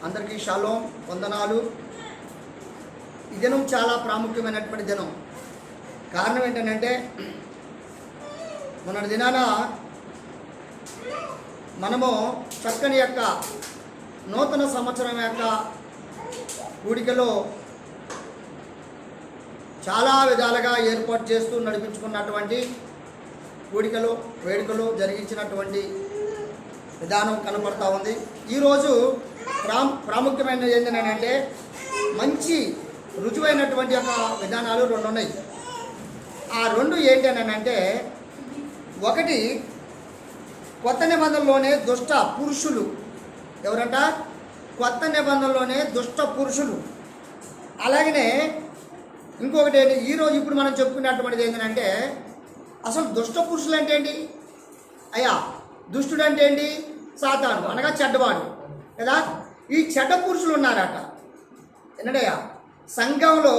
అందరికీ షాలోం వందనాలు. ఈ దినం చాలా ప్రాముఖ్యమైనటువంటి దినం. కారణం ఏంటంటే మొన్నటి దినాన మనము చక్కని యొక్క నూతన సంవత్సరం యొక్క కూడికలో చాలా విధాలుగా ఏర్పాటు చేస్తూ నడిపించుకున్నటువంటి కూడికలు వేడుకలు జరిగించినటువంటి విధానం కనపడతా ఉంది. ఈరోజు ప్రాముఖ్యమైనది ఏంటంటే మంచి రుజువైనటువంటి యొక్క విధానాలు రెండు ఉన్నాయి. ఆ రెండు ఏంటంటే ఒకటి కొత్త నిబంధనలోనే దుష్ట పురుషులు ఎవరంట? కొత్త నిబంధనలోనే దుష్ట పురుషులు. అలాగనే ఇంకొకటి ఏంటి, ఈరోజు ఇప్పుడు మనం చెప్పుకున్నటువంటిది ఏంటంటే అసలు దుష్ట పురుషులు అంటే ఏంటి అయ్యా? దుష్టుడు అంటే ఏంటి? సాతాను అనగా చెడ్డవాడు కదా. ఈ చెడ్డ పురుషులు ఉన్నారట. ఏంటయ్యా? సంఘంలో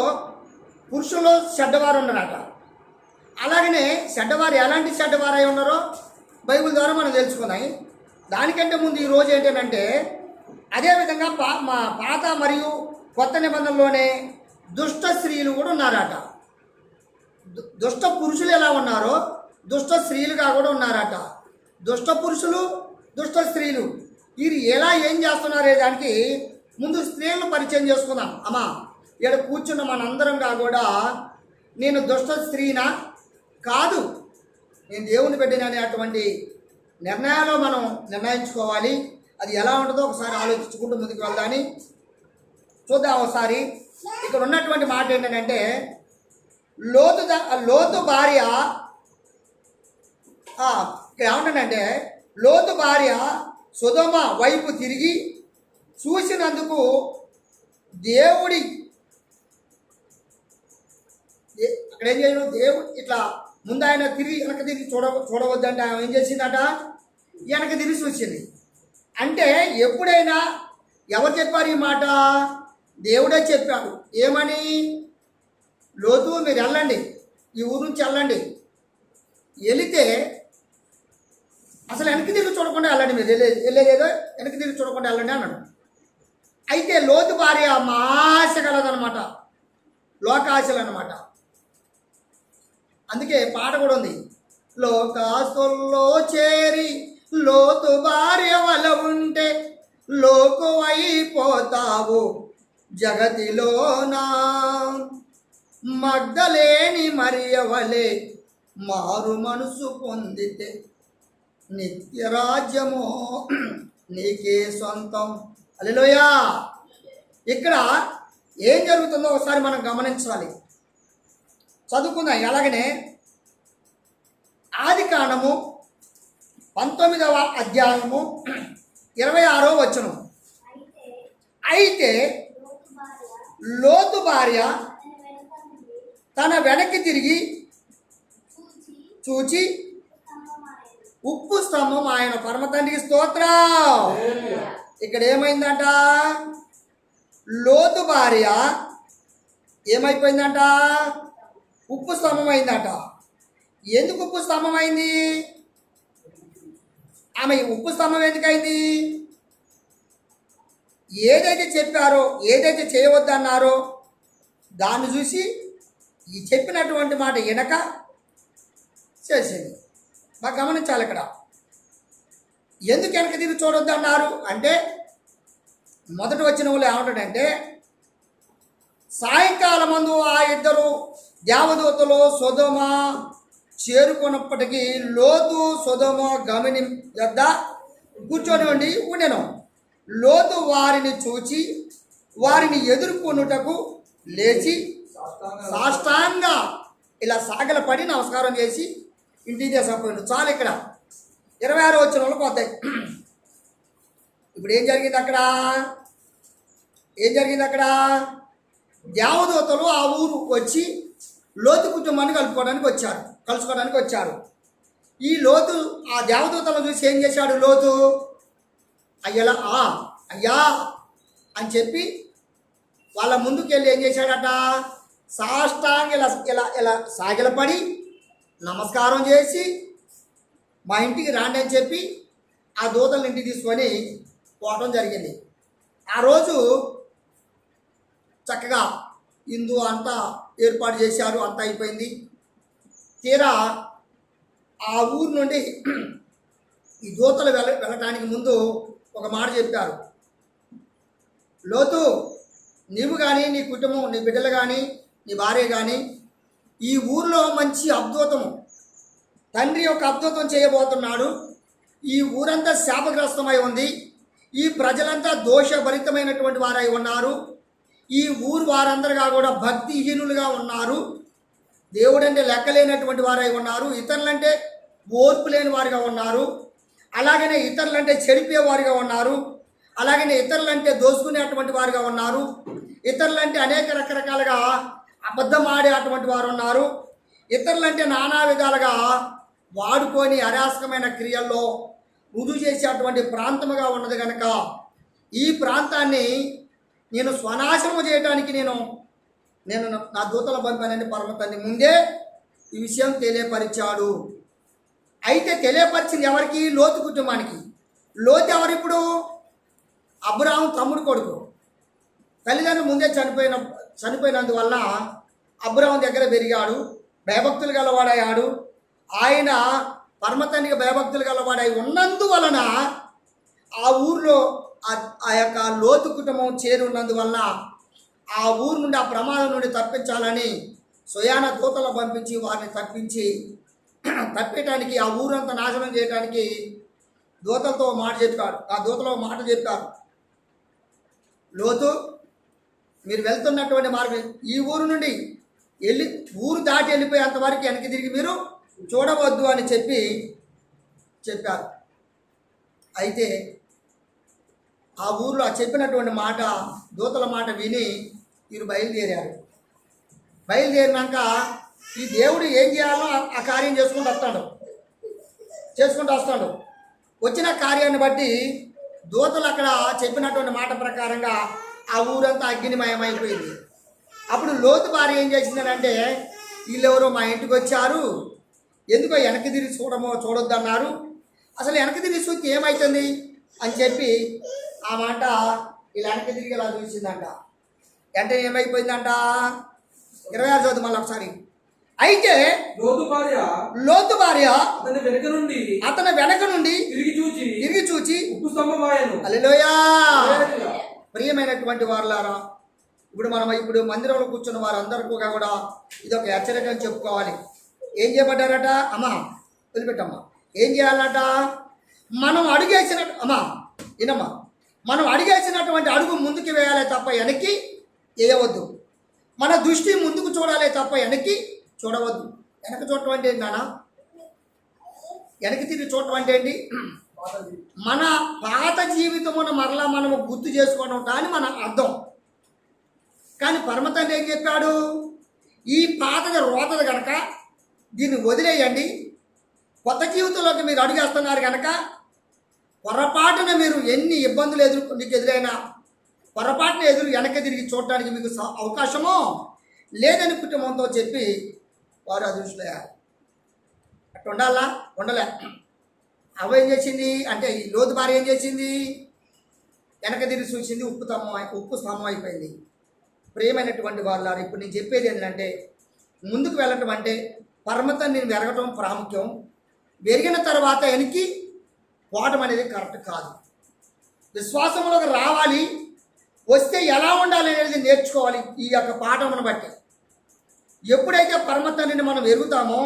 పురుషులు చెడ్డవారు ఉన్నారట. అలాగనే చెడ్డవారు ఎలాంటి చెడ్డవారై ఉన్నారో బైబిల్ ద్వారా మనం తెలుసుకున్నాయి. దానికంటే ముందు ఈరోజు ఏంటంటే అదేవిధంగా మా పాత మరియు కొత్త నిబంధనలోనే దుష్ట స్త్రీలు కూడా ఉన్నారట. దుష్ట పురుషులు ఎలా ఉన్నారో దుష్ట స్త్రీలుగా కూడా ఉన్నారట. దుష్ట పురుషులు దుష్ట స్త్రీలు వీరు ఎలా ఏం చేస్తున్నారే దానికి ముందు స్త్రీలను పరిచయం చేసుకుందాం. అమ్మా, ఇక్కడ కూర్చున్న మనందరం కూడా నేను దుష్ట స్త్రీనా కాదు, నేను దేవుని బిడ్డని అనేటువంటి నిర్ణయాలు మనం నిర్ణయించుకోవాలి. అది ఎలా ఉంటుందో ఒకసారి ఆలోచించుకుంటూ ముందుకు వెళ్దామని చూద్దాం. ఒకసారి ఇక్కడ ఉన్నటువంటి మాట ఏంటంటే లోతు భార్య ఇక్కడ ఏమంటానంటే లోతు భార్య సొదొమ వైపు తిరిగి చూసినందుకు దేవుడి అక్కడ ఏం చేయను, దేవుడు ఇట్లా ముందు ఆయన వెనక తిరిగి చూడవద్దంటే ఆయన ఏం చేసిందట? వెనక తిరిగి చూసింది. అంటే ఎప్పుడైనా ఎవరు చెప్పారు ఈ మాట? దేవుడే చెప్పాడు. ఏమని? లోతు మీరు వెళ్ళండి, ఈ ఊరు నుంచి వెళ్ళండి, వెళితే అసలు వెనక్కి తిరిగి చూడకుండా వెళ్ళండి, మీరు వెళ్ళేదేదో వెనక్కి తిరిగి చూడకుండా వెళ్ళండి అన్నాడు. అయితే లోతు భార్య ఆశ కలదనమాట, లోకాశలు అనమాట. అందుకే పాట కూడా ఉంది, లోకాస్తుల్లో చేరి లోతు భార్య వల ఉంటే లోకు అయిపోతావు జగతిలోనా, మగ్ధలేని మరియ వలె మారు మనసు పొందితే నిత్య రాజ్యము నీకే సొంతం. హల్లెలూయా. ఇక్కడ ఏం జరుగుతుందో ఒకసారి మనం గమనించాలి, చదువుకుందాం. అలాగనే ఆదికాండము 19వ అధ్యాయము 26వ వచనం. అయితే లోతు భార్య తన వెనక్కి తిరిగి చూచి ఉప్పు స్తంభం ఆయన పరమ తండ్రికి స్తోత్రం. ఇక్కడ ఏమైందంట? లోతు భార్య ఏమైపోయిందంట? ఉప్పు స్తంభం అయిందట. ఎందుకు ఉప్పు స్తంభం అయింది? ఆమె ఉప్పు స్తంభం ఎందుకైంది? ఏదైతే చెప్పారో, ఏదైతే చేయవద్దన్నారో దాన్ని చూసి ఈ చెప్పినటువంటి మాట వెనక చేసింది. బాగా గమనించాలి. ఇక్కడ ఎందుకు వెనక తిరిగి చూడొద్దు అన్నారు అంటే మొదటి వచ్చిన వాళ్ళు ఏమంటాడంటే సాయంకాలం ముందు ఆ ఇద్దరు దేవదూతలు సొదొమ చేరుకున్నప్పటికీ లోతు సొదొమ గమని వద్ద కూర్చొని ఉండెను. లోతు వారిని చూచి వారిని ఎదుర్కొనుటకు లేచి సాష్టాంగా ఇలా సాగలపడి నమస్కారం చేసి ఇంటికి తీసుకుపోయిండు. చాలు. ఇక్కడ 26వ వచనంలో పోతాయి. ఇప్పుడు ఏం జరిగింది అక్కడ? దేవదూతలు ఆ ఊరు వచ్చి లోతు కుటుంబాన్ని కలుసుకోవడానికి వచ్చారు. ఈ లోతు ఆ దేవదూతలను చూసి ఏం చేశాడు? లోతు అయ్యా అని చెప్పి వాళ్ళ ముందుకెళ్ళి ఏం చేశాడట? సాష్టాంగ ఇలా సాగిలపడి నమస్కారం చేసి మా ఇంటికి రాండి అని చెప్పి ఆ దూతలను ఇంటికి తీసుకొని పోవటం జరిగింది. ఆ రోజు చక్కగా హిందూ అంతా ఏర్పాటు చేశారు, అంతా అయిపోయింది. తీరా ఆ ఊరు నుండి ఈ దూతలు వెళ్ళటానికి ముందు ఒక మాట చెప్పారు. లోతు, నీవు కానీ, నీ కుటుంబం, నీ బిడ్డలు కానీ, నీ భార్య కానీ ఈ ఊరిలో మంచి అద్భుతము, తండ్రి యొక్క అద్భుతం చేయబోతున్నాడు. ఈ ఊరంతా శాపగ్రస్తమై ఉంది. ఈ ప్రజలంతా దోషభరితమైనటువంటి వారై ఉన్నారు. ఈ ఊరు వారందరిగా కూడా భక్తిహీనులుగా ఉన్నారు. దేవుడంటే లెక్కలేనటువంటి వారై ఉన్నారు. ఇతరులంటే ఓర్పు లేని వారిగా ఉన్నారు. అలాగనే ఇతరులంటే చెడిపేవారిగా ఉన్నారు. అలాగనే ఇతరులంటే దోసుకునేటువంటి వారుగా ఉన్నారు. ఇతరులంటే అనేక రకరకాలుగా అబద్ధం ఆడేటువంటి వారు ఉన్నారు. ఇతరులంటే నానా విధాలుగా వాడుకొని అరాచకమైన క్రియల్లో రుజువు చేసేటువంటి ప్రాంతముగా ఉన్నది కనుక ఈ ప్రాంతాన్ని నేను స్వనాశనము చేయడానికి నేను నా దూతల పంపానని పరమతండ్రి ముందే ఈ విషయం తెలియపరిచాడు. అయితే తెలియపరిచింది ఎవరికి? లోతు కుటుంబానికి. లోతు ఎవరిప్పుడు? అబ్రాహాము తమ్ముడు కొడుకు. తల్లిదండ్రులు ముందే చనిపోయినందువల్ల అబ్రాహాము దగ్గర పెరిగాడు, భయభక్తులు గలవాడయ్యాడు. ఆయన పరమతండ్రికి భయభక్తులు గలవాడై ఉన్నందువలన ఆ ఊరిలో ఆ యొక్క లోతు కుటుంబం చేరి ఉన్నందువలన ఆ ఊరు నుండి, ఆ ప్రమాదం నుండి తప్పించాలని స్వయాన దూతలు పంపించి వారిని తప్పేయటానికి, ఆ ఊరంతా నాశనం చేయడానికి దూతలతో మాట చెప్పాడు. ఆ దూతలో మాట చెప్పారు, లోతు, మీరు వెళ్తున్నటువంటి మార్గం ఈ ఊరు నుండి ఊరు దాటి వెళ్ళిపోయేంత వరకు వెనక్కి తిరిగి మీరు చూడవద్దు అని చెప్పారు. అయితే ఆ ఊరిలో చెప్పినటువంటి మాట, దూతల మాట విని వీరు బయలుదేరారు. బయలుదేరినాక ఈ దేవుడు ఏం చేయాలో ఆ కార్యం చేసుకుంటూ వస్తాడు. వచ్చిన కార్యాన్ని బట్టి దూతలు అక్కడ చెప్పినటువంటి మాట ప్రకారంగా ఆ ఊరంతా అగ్నిమయమైపోయింది. అప్పుడు లోతు భార్య ఏం చేసిందనంటే, వీళ్ళెవరో మా ఇంటికి వచ్చారు, ఎందుకో వెనక్కి తిరిగి చూడొద్దన్నారు, అసలు వెనక్కి తిరిగి చూస్తే ఏమవుతుంది అని చెప్పి ఆ మాట ఇలా వెనక్కి తిరిగి ఇలా చూసిందంట. అంటే ఏమైపోయిందంట? 26 చదువు మళ్ళీ ఒకసారి. అయితే లోతు భార్య అతని వెనక నుండి తిరిగి చూచి హల్లెలూయా. ప్రియమైనటువంటి వారులారా, ఇప్పుడు మందిరంలో కూర్చున్న వారందరికీ కూడా ఇది ఒక హెచ్చరిక అని చెప్పుకోవాలి. ఏం చేయబడ్డారట? అమ్మా వదిలిపెట్టమ్మా. ఏం చేయాలట? మనం అడుగేసినట్టు, అమ్మా వినమ్మా, మనం అడుగేసినటువంటి అడుగు ముందుకు వేయాలి తప్ప వెనక్కి వేయవద్దు. మన దృష్టి ముందుకు చూడాలి తప్ప వెనక్కి చూడవద్దు. వెనక చూడటం అంటే ఏంటి నాన్న? వెనక్కి తిరిగి చూడటం అంటే ఏంటి? మన పాత జీవితమును మరలా మనము గుర్తు చేసుకోవడం కానీ మన అర్థం. కానీ పరమతండ్రి ఏం చెప్పాడు? ఈ పాతది రోతది కనుక దీన్ని వదిలేయండి. కొత్త జీవితంలోకి మీరు అడుగేస్తున్నారు కనుక పొరపాటున మీరు ఎన్ని ఇబ్బందులు మీకు ఎదురైనా పొరపాటున వెనక్కి తిరిగి చూడటానికి మీకు అవకాశమో లేదని కుటుంబంతో చెప్పి వారు అదృష్టయ్యారు. అట్లా ఉండాలా? ఉండలే. అవ ఏం చేసింది అంటే, ఈ లోతు భార్య ఏం చేసింది? వెనక తిరిగి చూసింది, ఉప్పు స్తంభం అయిపోయింది. ప్రియమైనటువంటి వాళ్ళు, ఇప్పుడు నేను చెప్పేది ఏంటంటే, ముందుకు వెళ్ళటం అంటే పరమతండ్రిని వెరగటం ప్రాముఖ్యం. వెరిగిన తర్వాత వెనక్కి పోవటం అనేది కరెక్ట్ కాదు. విశ్వాసంలోకి రావాలి, వస్తే ఎలా ఉండాలి అనేది నేర్చుకోవాలి. ఈ యొక్క పాఠమును బట్టి ఎప్పుడైతే పరమతండ్రిని మనం ఎరుగుతామో,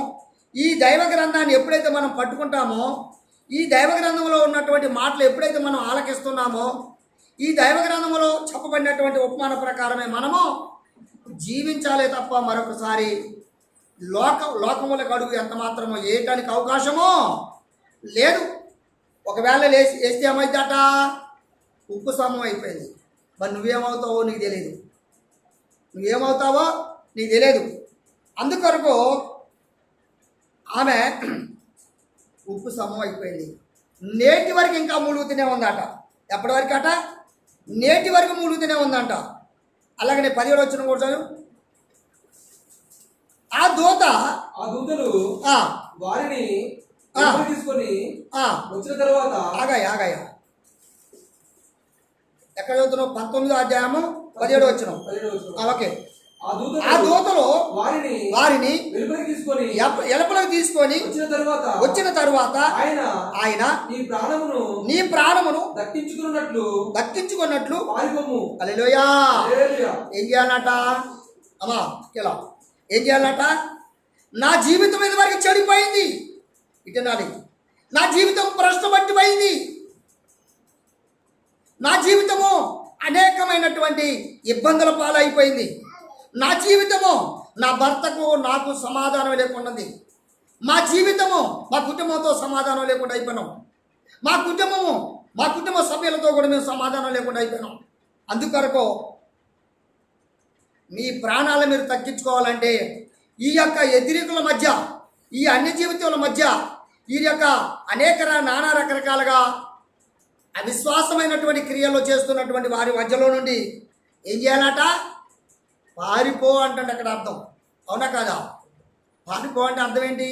ఈ దైవ గ్రంథాన్ని ఎప్పుడైతే మనం పట్టుకుంటామో, ఈ దైవ గ్రంథంలో ఉన్నటువంటి మాటలు ఎప్పుడైతే మనం ఆలకిస్తున్నామో, ఈ దైవ గ్రంథంలో చెప్పబడినటువంటి ఉపమాన ప్రకారమే మనము జీవించాలే తప్ప మరొకసారి లోకములకు అడుగు ఎంత మాత్రమో వేయటానికి అవకాశమో లేదు. ఒకవేళ వేస్తే ఏమైందట? ఉప్పు స్తంభం అయిపోయింది. మరి నువ్వేమవుతావో నీకు తెలియదు. అందుకొరకు ఆమె ఉప్పు స్తంభం అయిపోయింది. నేటి వరకు ఇంకా మూలుగుతూనే ఉందట. ఎప్పటి వరకు అట? నేటి వరకు మూలుగుతూనే ఉందంట. అలాగనే 17 వచ్చిన కూడా ఆ దూతలు వారిని తీసుకొని వచ్చిన తర్వాత ఆగాయ ఎక్కడ చదువుతున్నావు? 19వ అధ్యాయము 17వ వచనం. 17వ వచనం. ఓకే. ఆ ఆ దూతలు వారిని ఎలుపలకు తీసుకొని వచ్చిన తరువాత ఆయన నీ ప్రాణమును దక్కించుకున్నట్లు హల్లెలూయా. ఏం చేయాలట అమ్మా? ఇలా ఏం చేయాలట? నా జీవితం ఇది వరకు చెడిపోయింది, ఇటనాలి. నా జీవితం భ్రష్టపట్టిపోయింది. నా జీవితము అనేకమైనటువంటి ఇబ్బందుల పాలైపోయింది. నా జీవితము నా భర్తకు నాకు సమాధానం లేకున్నది. మా జీవితము మా కుటుంబంతో సమాధానం లేకుండా అయిపోయినాం. మా కుటుంబ సభ్యులతో కూడా మేము సమాధానం లేకుండా అయిపోయినాం. అందుకొరకు మీ ప్రాణాలు మీరు తగ్గించుకోవాలంటే ఈ యొక్క ఎదిరికుల మధ్య, ఈ అన్య జీవితాల మధ్య, ఈ యొక్క నానా రకరకాలుగా అవిశ్వాసమైనటువంటి క్రియలు చేస్తున్నటువంటి వారి మధ్యలో నుండి ఏం చేయాలట? పారిపో అంటే అక్కడ అర్థం. అవునా కాదా? పారిపో అంటే అర్థం ఏంటి?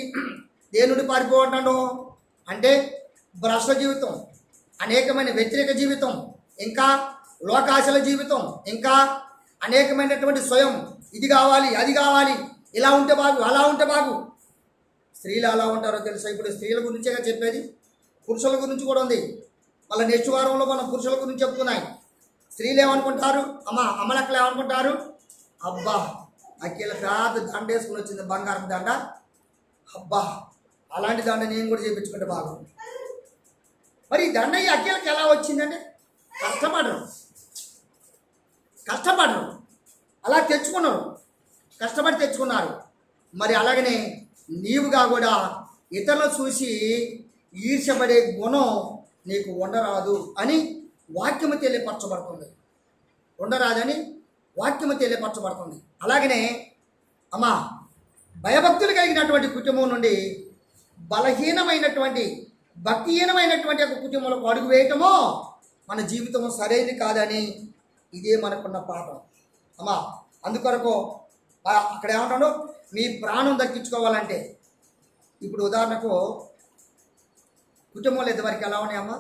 దేనుడి పారిపో అంటాడు అంటే భ్రష్ట జీవితం, అనేకమైన వ్యతిరేక జీవితం, ఇంకా లోకాశల జీవితం, ఇంకా అనేకమైనటువంటి స్వయం, ఇది కావాలి అది కావాలి, ఇలా ఉంటే బాగు అలా ఉంటే బాగు. స్త్రీలు ఎలా ఉంటారో తెలుసా? ఇప్పుడు స్త్రీల గురించేగా చెప్పేది, పురుషుల గురించి కూడా ఉంది. మళ్ళీ నెక్స్ట్ వారంలో మనం పురుషుల గురించి చెప్పుకున్నాయి. స్త్రీలు ఏమనుకుంటారు? అమ్మలక్కలు ఏమనుకుంటారు? అబ్బా అక్కల పెద్ద దండ వేసుకుని వచ్చింది, బంగారం దండ, అబ్బా అలాంటి దండ నేను కూడా చేయించుకుంటే బాగుంది. మరి ఈ దండ ఈ అక్కలకి ఎలా వచ్చిందంటే కష్టపడరు, అలా కష్టపడి తెచ్చుకున్నారు. మరి అలాగనే నీవుగా కూడా ఇతరులను చూసి ఈర్ష్యపడే గుణం నీకు ఉండరాదు అని వాక్యము తెలియపరచబడుతుంది. ఉండరాదని వాక్యము తెలియపరచబడుతుంది. అలాగనే అమ్మా, భయభక్తులు కలిగినటువంటి కుటుంబం నుండి బలహీనమైనటువంటి భక్తిహీనమైనటువంటి ఒక కుటుంబంలో అడుగు వేయటమో మన జీవితము సరైనది కాదని ఇదే మనకున్న పాఠం అమ్మా. అందుకొరకు అక్కడ ఏమంటాడు? మీ ప్రాణం దక్కించుకోవాలంటే, ఇప్పుడు ఉదాహరణకు కుటుంబంలో ఇంతవరకు ఎలా ఉన్నాయమ్మా?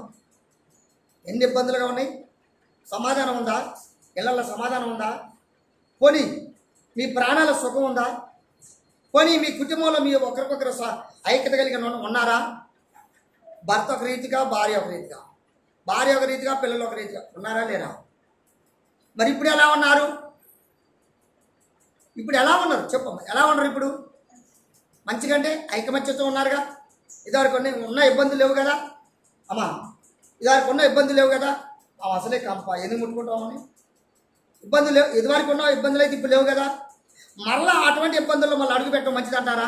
ఎన్ని ఇబ్బందులుగా ఉన్నాయి? సమాధానం ఉందా? ఇళ్ళల్లో సమాధానం ఉందా? పోనీ మీ ప్రాణాల సుఖం ఉందా? పోనీ మీ కుటుంబంలో మీ ఒకరికొకరు ఐక్యత కలిగి ఉన్నారా? భర్త ఒక రీతిగా, భార్య ఒక రీతిగా, భార్య ఒక రీతిగా, పిల్లలు ఒక రీతిగా ఉన్నారా లేరా? మరి ఇప్పుడు ఎలా ఉన్నారు? ఇప్పుడు ఎలా ఉన్నారు చెప్పమ్మా? ఎలా ఉన్నారు ఇప్పుడు? మంచిగంటే ఐకమత్యతో ఉన్నారుగా. ఇదివరకు ఉన్న ఇబ్బందులు లేవు కదా అమ్మా, ఇదివరకు ఉన్న ఇబ్బందులు లేవు కదా. అసలే కంప ఎందుకు ముట్టుకుంటామని ఇబ్బందులు లేవు. ఇదివరకు ఉన్న ఇబ్బందులు అయితే ఇప్పుడు లేవు కదా. మరలా అటువంటి ఇబ్బందుల్లో మళ్ళీ అడుగు పెట్టడం మంచిదంటారా?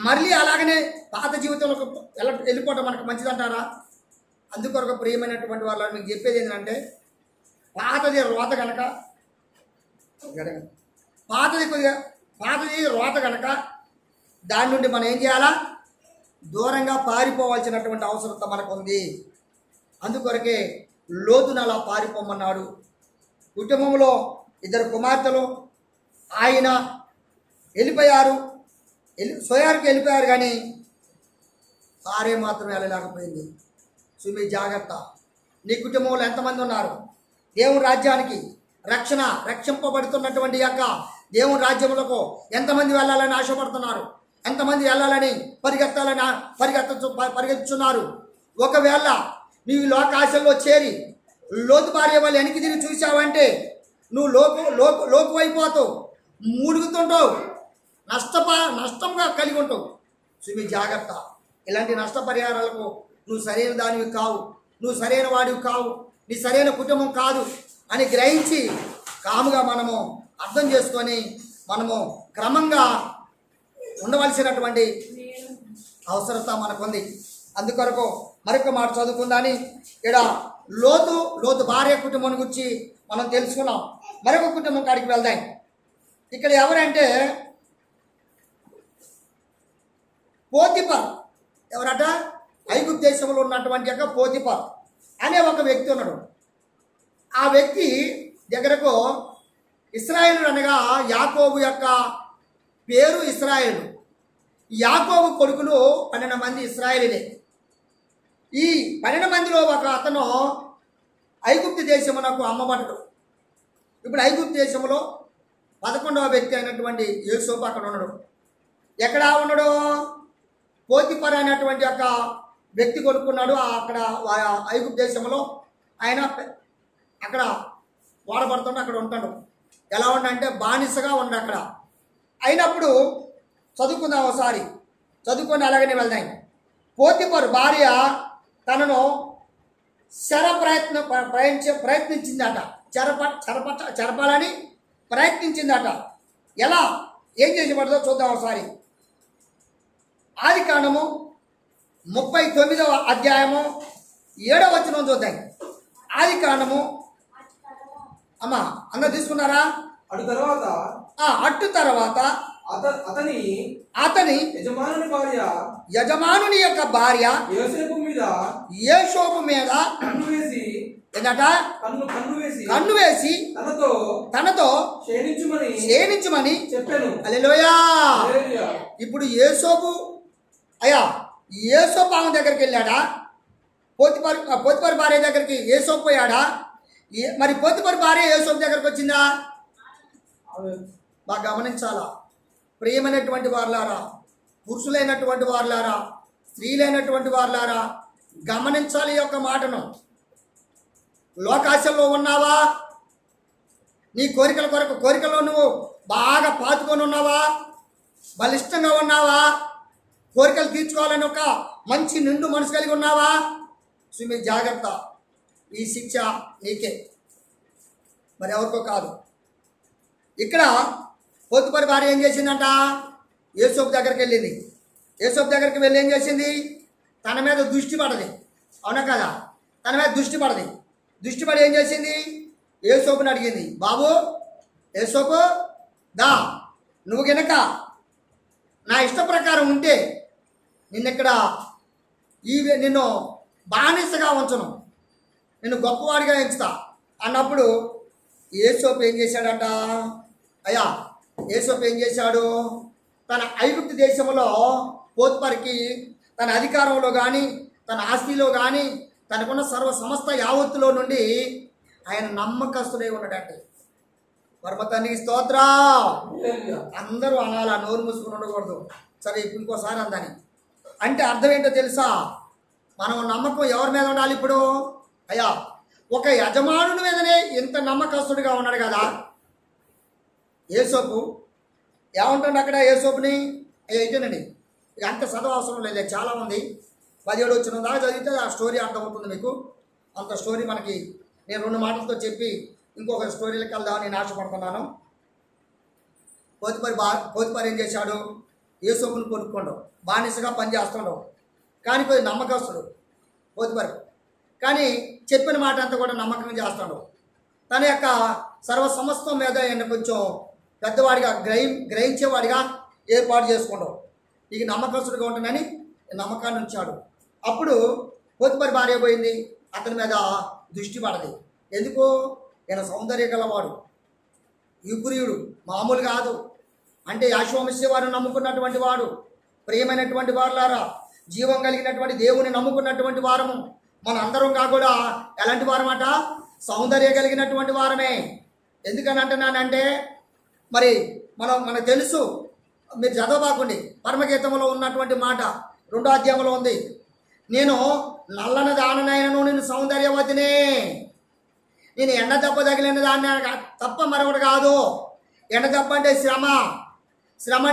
మళ్ళీ అలాగనే పాత జీవితంలో వెళ్ళిపోవడం మనకు మంచిదంటారా? అందుకొరకు ప్రియమైనటువంటి వాళ్ళు మీకు చెప్పేది ఏంటంటే, పాతది రోత కనుక పాతది రోత కనుక దాని నుండి మనం ఏం చేయాలా? దూరంగా పారిపోవాల్సినటువంటి అవసరత మనకు ఉంది. అందుకొరకే లోతును అలా పారిపోమన్నాడు. కుటుంబంలో 2 కుమార్తెలు ఆయన వెళ్ళిపోయారు, సోయారుకి వెళ్ళిపోయారు, కానీ సారే మాత్రం వెళ్ళలేకపోయింది. సుమి జాగ్రత్త. నీ కుటుంబంలో ఎంతమంది ఉన్నారు? దేవుని రాజ్యానికి రక్షింపబడుతున్నటువంటి యొక్క దేవుని రాజ్యములకు ఎంతమంది వెళ్ళాలని ఆశపడుతున్నారు? ఎంతమంది వెళ్ళాలని పరిగెత్తున్నారు? ఒకవేళ నీవు లోకాశల్లో చేరి లోతు భార్య వాళ్ళు వెనక్కి తిరిగి చూసావంటే నువ్వు లోకు అయిపోతావు, మూడుగుతుంటావు, నష్టంగా కలిగి ఉంటావు. సుమి జాగ్రత్త. ఇలాంటి నష్టపరిహారాలకు నువ్వు సరైన దానివి కావు, నువ్వు సరైన వాడివి కావు, నీ సరైన కుటుంబం కాదు అని గ్రహించి కాముగా మనము అర్థం చేసుకొని మనము క్రమంగా ఉండవలసినటువంటి అవసరత మనకుంది. అందుకొరకు మరొక మాట చదువుకుందాని ఇక్కడ లోతు భార్య కుటుంబం గురించి మనం తెలుసుకున్నాం. మరొక కుటుంబం కాడికి వెళ్దాం. ఇక్కడ ఎవరంటే పోతిఫర్. ఎవరట? ఐగుప్తు దేశంలో ఉన్నటువంటి యొక్క పోతిఫర్ అనే ఒక వ్యక్తి ఉన్నాడు. ఆ వ్యక్తి దగ్గరకు ఇశ్రాయేలు అనగా యాకోబు యొక్క పేరు ఇశ్రాయేలు. యాకోబు కొడుకులు 12 మంది ఇశ్రాయేలీలే. ఈ 12 మందిలో ఒక అతను ఐగుప్తు దేశమునకు అమ్మబడ్డాడు. ఇప్పుడు ఐగుప్తు దేశంలో 11వ వ్యక్తి అయినటువంటి యోసేపు అక్కడ ఉన్నాడు. ఎక్కడ ఉన్నాడు? పోతిఫర్ అనేటువంటి ఒక వ్యక్తి కొనుక్కున్నాడు. అక్కడ ఐగుప్తు దేశంలో ఆయన అక్కడ వాడబడుతుంటే అక్కడ ఉంటాడు. ఎలా ఉండంటే బానిసగా ఉండ అక్కడ. అయినప్పుడు చదువుకుందాం ఒకసారి, చదువుకొని అలాగనే వెళ్దాం. పోతిఫర్ భార్య తనను ప్రయత్నించిందట, చెరపాలని ప్రయత్నించిందట. ఎలా, ఏం చేసేపడదో చూద్దాం ఒకసారి. ఆదికాండము 39వ అధ్యాయము 7వ వచనం చూద్దాం. ఆదికాండము, అమ్మా అందరు తీసుకున్నారా? అటు తర్వాత అతని యజమానుని యొక్క భార్య యోసేపు మీద కన్ను వేసి తనతో క్షీణించుమని చెప్పాను. హల్లెలూయా. ఇప్పుడు యోసేపు ఆమె దగ్గరికి వెళ్ళాడా? పోతిఫర్ భార్య దగ్గరికి యోసేపు పోయాడా? మరి పోతిఫర్ భార్య యోసేపు దగ్గరికి వచ్చిందా? బాగా గమనించాలా ప్రియమైనటువంటి వారులారా, పురుషులైనటువంటి వారులారా, స్త్రీలైనటువంటి వారులారా, గమనించాలి ఈ యొక్క మాటను. లోకాశల్లో ఉన్నావా? నీ కోరికలో నువ్వు బాగా పాతుకొని ఉన్నావా? బలిష్టంగా ఉన్నావా? కోరికలు తీర్చుకోవాలని ఒక మంచి నిండు మనసు కలిగి ఉన్నావా? సుమి జాగ్రత్త, ఈ శిక్ష నీకే, మరి ఎవరికో కాదు. ఇక్కడ పోతిఫర్ భార్య ఏం చేసిందంట? యోసేపు దగ్గరికి వెళ్ళింది. యోసేపు దగ్గరికి వెళ్ళి ఏం చేసింది? తన మీద దృష్టి పడది, అవునా కదా? తన మీద దృష్టి పడి ఏం చేసింది? యోసేపుని అడిగింది, బాబు యోసేపు, దా నువ్వు గనక నా ఇష్ట ప్రకారం ఉంటే నిన్ను బానిసగా ఉంచను, నిన్ను గొప్పవాడిగా ఎంచుతా అన్నప్పుడు యోసేపు ఏం చేశాడంట? యోసేపు ఏం చేశాడు? తన ఐగుప్తు దేశంలో పోతిఫర్కి తన అధికారంలో కానీ తన ఆస్తిలో కానీ తనకున్న సమస్త యావత్తులో నుండి ఆయన నమ్మకస్తుడై ఉన్నాడంటే. పరమతానికి స్తోత్రం. అందరూ అనాలా, నోరు మూసుకుని ఉండకూడదు. సరే ఇంకోసారి అందని అంటే అర్థం ఏంటో తెలుసా? మనం నమ్మకం ఎవరి మీద ఉండాలి? ఇప్పుడు ఒక యజమానుడి మీదనే ఇంత నమ్మకస్తుడిగా ఉన్నాడు కదా యోసేపు. ఏమంటాడు అక్కడ యోసేపుని? అయితేనండి ఇక అంత చదవ అవసరం లేదు, చాలా ఉంది. 17 వచ్చిన దాకా చదివితే ఆ స్టోరీ అర్థమవుతుంది మీకు. అంత స్టోరీ మనకి నేను 2 మాటలతో చెప్పి ఇంకొక స్టోరీలకు వెళ్దామని నేను ఆశపడుతున్నాను. పోతిఫర్ ఏం చేశాడు? యోసేపుని కొనుక్కోండు, బానిసగా పనిచేస్తుండవు. కానీ కొద్ది నమ్మకస్తుడు పోతిఫర్. కానీ చెప్పిన మాట అంతా కూడా నమ్మకంగా చేస్తాడు. తన యొక్క సమస్తం మీద ఆయన కొంచెం పెద్దవాడిగా గ్రహించేవాడిగా ఏర్పాటు చేసుకుంటాం. ఇక నమ్మకస్తుడిగా ఉంటానని నమ్మకాన్ని ఉంచాడు. అప్పుడు పోతిఫర్ భార్య పోయింది, అతని మీద దృష్టి పడది. ఎందుకు? ఈయన సౌందర్య గలవాడు, యుగురీయుడు, మామూలు కాదు. అంటే యాశ్వమస్య వారిని నమ్ముకున్నటువంటి వాడు. ప్రియమైనటువంటి వారులారా, జీవం కలిగినటువంటి దేవుని నమ్ముకున్నటువంటి వారము మన అందరం కూడా ఎలాంటి వారమాట? సౌందర్య కలిగినటువంటి వారమే. ఎందుకని అంటున్నానంటే మరి మనకు తెలుసు, మీరు చదవబాకండి. పరమగీతంలో ఉన్నటువంటి మాట 2వ అధ్యాయంలో ఉంది. నేను నల్లని దాననైనను నేను సౌందర్యవతినే, నేను ఎండ దెబ్బ తగిలిన దాన్ని తప్ప మరొకటి కాదు. ఎండ దెబ్బ అంటే శ్రమ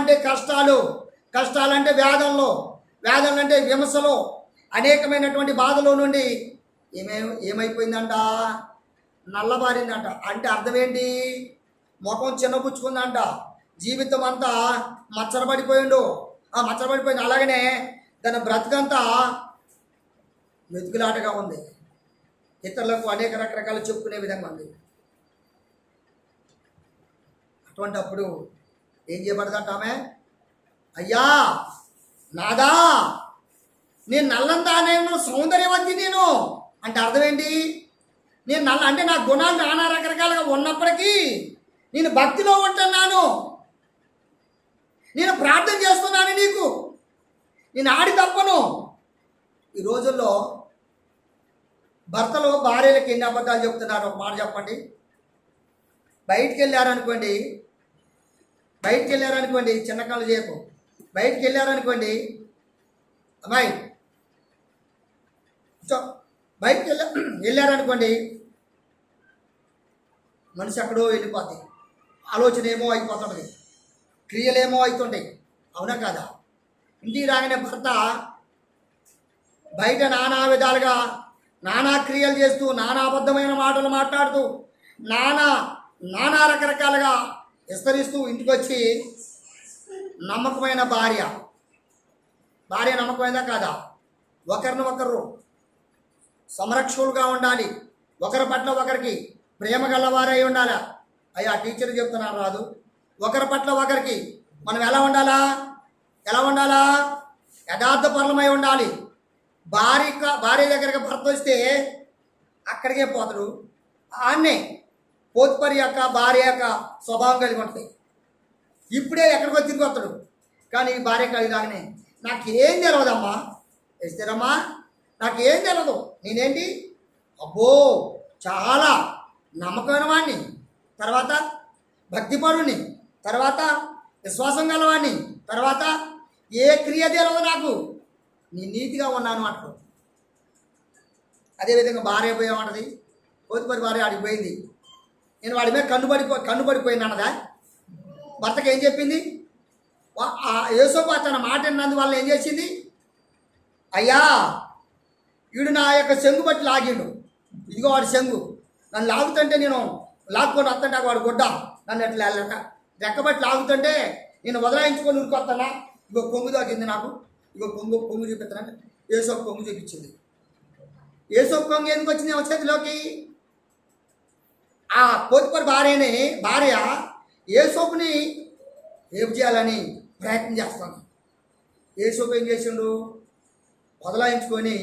అంటే కష్టాలు అంటే వేదనలు అంటే విమర్శలు, అనేకమైనటువంటి బాధలో నుండి ఏమైపోయిందంట? నల్లబారిందంట. అంటే అర్థం ఏంటి? ముఖం చిన్నపుచ్చుకుందంట, జీవితం అంతా మచ్చరపడిపోయిండు. మచ్చరపడిపోయింది. అలాగనే తన బ్రతుకంతా వెతుకులాటగా ఉంది, ఇతరులకు అనేక రకరకాలు చెప్పుకునే విధంగా ఉంది. అటువంటి అప్పుడు ఏం చేయబడదంట ఆమె? అయ్యా నాదా, నేను నల్లందానేమో సౌందర్యవతి నేను అంటే అర్థం ఏంటి? నేను అంటే నా గుణాలు నానా రకరకాలుగా ఉన్నప్పటికీ నేను భక్తిలో ఉంటున్నాను, నేను ప్రార్థన చేస్తున్నాను నీకు, నేను ఆడి తప్పను. ఈ రోజుల్లో భర్తలు భార్యలకు ఎన్ని అబద్ధాలు చెప్తున్నారు ఒక మాట చెప్పండి. బయటికి వెళ్ళారనుకోండి, చిన్న కళ్ళు చేయకు. బయటికి వెళ్ళారనుకోండి, అమ్మాయి బయటికి వెళ్ళారనుకోండి, మనిషి ఎక్కడో వెళ్ళిపోతాయి, ఆలోచన ఏమో అయిపోతుంది, క్రియలేమో అవుతుంటాయి. అవునా కాదా? ఇంటికి రాగానే భర్త బయట నానా విధాలుగా నానా క్రియలు చేస్తూ నానా అబద్ధమైన మాటలు మాట్లాడుతూ నానా రకరకాలుగా విస్తరిస్తూ ఇంటికి వచ్చి నమ్మకమైన భార్య నమ్మకమైందా కాదా? ఒకరు సంరక్షకులుగా ఉండాలి, ఒకరి పట్ల ఒకరికి ప్రేమ గలవారై ఉండాలా. అయ్యా టీచర్ చెప్తున్నారు రాదు. ఒకరి పట్ల ఒకరికి మనం ఎలా ఉండాలా? యథార్థపరులమై ఉండాలి. భార్య దగ్గరికి భర్త వస్తే అక్కడికే పోతాడు. ఆన్నే పోతుపరి యొక్క భార్య యొక్క స్వభావం కలిగి ఉంటుంది. ఇప్పుడే ఎక్కడికో తిరిగి వస్తాడు. కానీ భార్య కలిగినాకనే నాకేం తెలియదమ్మా, ఇస్తారమ్మా, నాకేం తెలియదు, నేనేంటి అబ్బో చాలా నమ్మకమైన వాడిని, తర్వాత భక్తిపరుని, తర్వాత విశ్వాసం గలవాడిని, తర్వాత ఏ క్రియ తెలియదు నాకు, నేను నీతిగా ఉన్నాను అంటారు. అదేవిధంగా భార్య పోయామంటది. పోతుపరి భార్య ఆడికి పోయింది. నేను వాడి మీద కన్నుపడిపోయింది అన్నదా. భర్తకి ఏం చెప్పింది? యేసోబు తన మాట విన్నందువల్ల ఏం చేసింది? అయ్యా వీడు నా యొక్క చెంగు బట్టి లాగిండు, ఇదిగో వాడి చెంగు, నన్ను లాగుతుంటే నేను లాక్కొని వస్తుంటే వాడు గొడ్డ నన్ను ఎట్లా రెక్కబట్టి లాగుతుంటే నేను వదలాయించుకొని ఉరికొస్తానా, ఇగో కొంగు తాకింది నాకు, ఇగో కొంగు చూపిస్తానంటే యేసోబు కొంగు చూపించింది. యేసోబు కొంగు ఎందుకు వచ్చింది చేతిలోకి? ఆ పోతుపరి భార్య యేసోబుని రేపు చేయాలని ప్రయత్నం చేస్తాను. యేసోబు ఏం చేసిండు? వదలాయించుకొని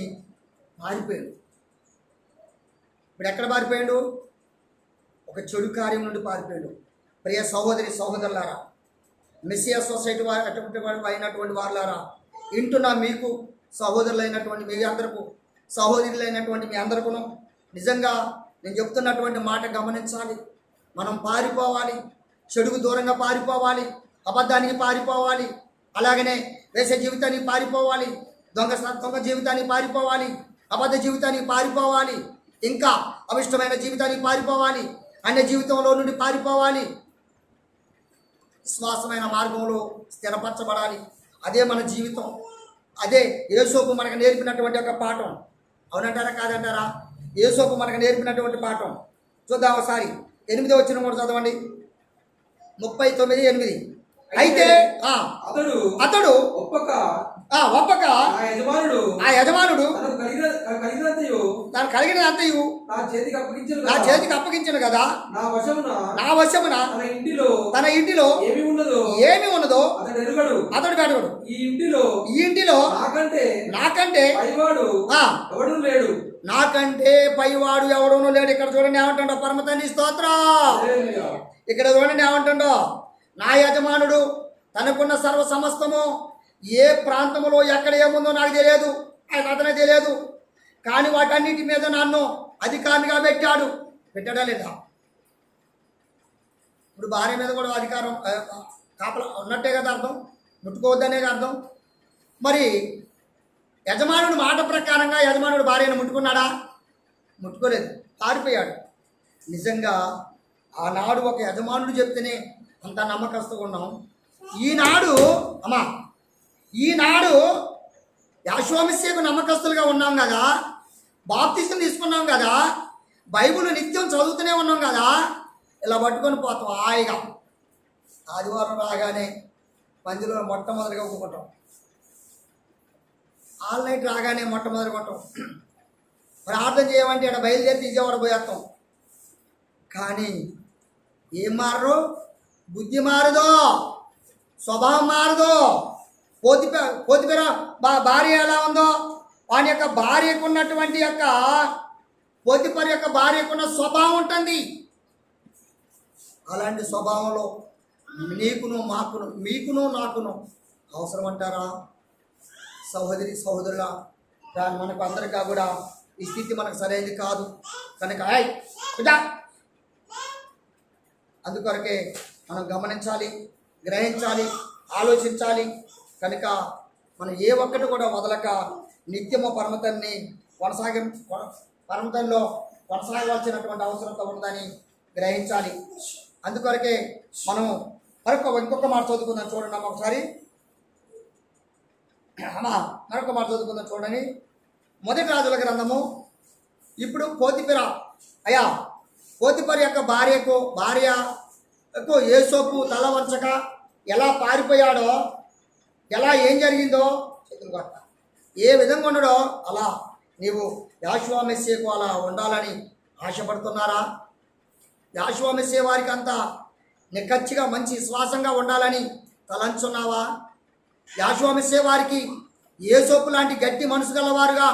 పారిపోయాడు. ఇప్పుడు ఎక్కడ పారిపోయాడు? ఒక చెడు కార్యం నుండి పారిపోయాడు. ప్రియ సహోదరులారా, మెస్సియా సొసైటీ అటువంటి అయినటువంటి వారులారా, వింటున్నా మీకు సహోదరులైనటువంటి మీ అందరికీ, సహోదరులైనటువంటి మీ అందరికీ నిజంగా నేను చెప్తున్నటువంటి మాట గమనించాలి. మనం పారిపోవాలి, చెడుకు దూరంగా పారిపోవాలి, అబద్ధానికి పారిపోవాలి, అలాగనే వేస జీవితానికి పారిపోవాలి, దొంగ జీవితానికి పారిపోవాలి, అబద్ధ జీవితానికి పారిపోవాలి, ఇంకా అవిష్టమైన జీవితానికి పారిపోవాలి, అన్య జీవితంలో నుండి పారిపోవాలి, విశ్వాసమైన మార్గంలో స్థిరపరచబడాలి. అదే మన జీవితం. అదే యేసోబు మనకు నేర్పినటువంటి ఒక పాఠం. అవునంటారా కాదంటారా? యేసోబు మనకు నేర్పినటువంటి పాఠం చూద్దాం ఒకసారి. 8వ వచనం కూడా చదవండి. 39:8. అయితే అతడు ఒప్పక ఆ యజమానుడు తను కలిగినదంతయు నా చేతికి అప్పగించను కదా, నా వశమున తన ఇంటిలో ఏమి ఉన్నదో అతడు కడుగుడు. ఈ ఇంటిలో నాకంటే పైవాడు ఎవడూ లేడు. ఇక్కడ చూడండి ఏమంటాడో పరమ తండ్రి స్తోత్రం. ఇక్కడ చూడండి ఏమంటాడో, నా యజమానుడు తనకున్న సర్వ సమస్తము ఏ ప్రాంతంలో ఎక్కడ ఏముందో నాకు తెలియదు, అతనే తెలియదు, కానీ వాటన్నిటి మీద నన్ను అధికారిగా పెట్టాడా లేదా? ఇప్పుడు భార్య మీద కూడా అధికారం కాపలా ఉన్నట్టే కదా అర్థం, ముట్టుకోవద్దనే అర్థం. మరి యజమానుడు మాట ప్రకారంగా యజమానుడు భార్యను ముట్టుకున్నాడా? ముట్టుకోలేదు, పారిపోయాడు. నిజంగా ఆనాడు ఒక యజమానుడు చెప్తేనే అంత నమ్మకస్తుగా ఉన్నాం. ఈనాడు యాశ్వామిస్యకు నమ్మకస్తులుగా ఉన్నాం కదా, బాప్తిసం తీసుకున్నాం కదా, బైబిల్ నిత్యం చదువుతూనే ఉన్నాం కదా, ఇలా పట్టుకొని పోతాం హాయిగా. ఆదివారం రాగానే మందిలో మొట్టమొదటిగా ఒప్పుకుంటాం, ఆల్ నైట్ రాగానే మొట్టమొదటి కొంటాం, ప్రార్థన చేయమంటే ఇక్కడ బయలుదేరి తీసేవాడు పోయేస్తాం. కానీ ఏం మారరు? బుద్ధి మారదో, స్వభావం మారదో. పోతిపెర భార్య ఎలా ఉందో వాని యొక్క భార్యకు ఉన్నటువంటి పోతిపరి యొక్క భార్యకున్న స్వభావం ఉంటుంది. అలాంటి స్వభావంలో మీకును నాకును అవసరం అంటారా? సహోదరులా, మనకు అందరికీ కూడా ఈ స్థితి మనకు సరైనది కాదు. కనుక కుదా అందుకొరకే మనం గమనించాలి, గ్రహించాలి, ఆలోచించాలి. కనుక మనం ఏ ఒక్కటి కూడా వదలక నిత్యము పరమతాన్ని పరమతంలో కొనసాగవలసినటువంటి అవసరత ఉందని గ్రహించాలి. అందుకొరకే మనం ఇంకొక మాట చదువుకుందాం చూడండి అమ్మ ఒకసారి. అమ్మా మరొక మాట చదువుకుందాం చూడండి. మొదటి రాజుల గ్రంథము. ఇప్పుడు పోతిఫర్ యొక్క భార్యకు యేసోపు తల వంచక ఎలా పారిపోయాడో, ఏం జరిగిందో చేతులు కొట్ట, ఏ విధంగా ఉండడో అలా నీవు యెహోషువ మెస్సీకు అలా ఉండాలని ఆశపడుతున్నారా? యెహోషువ మెస్సీ వారికి అంతా నిక్కచ్చిగా మంచి విశ్వాసంగా ఉండాలని తలంచున్నావా? యెహోషువ మెస్సీ వారికి యేసోపు లాంటి గట్టి మనసు గలవారుగా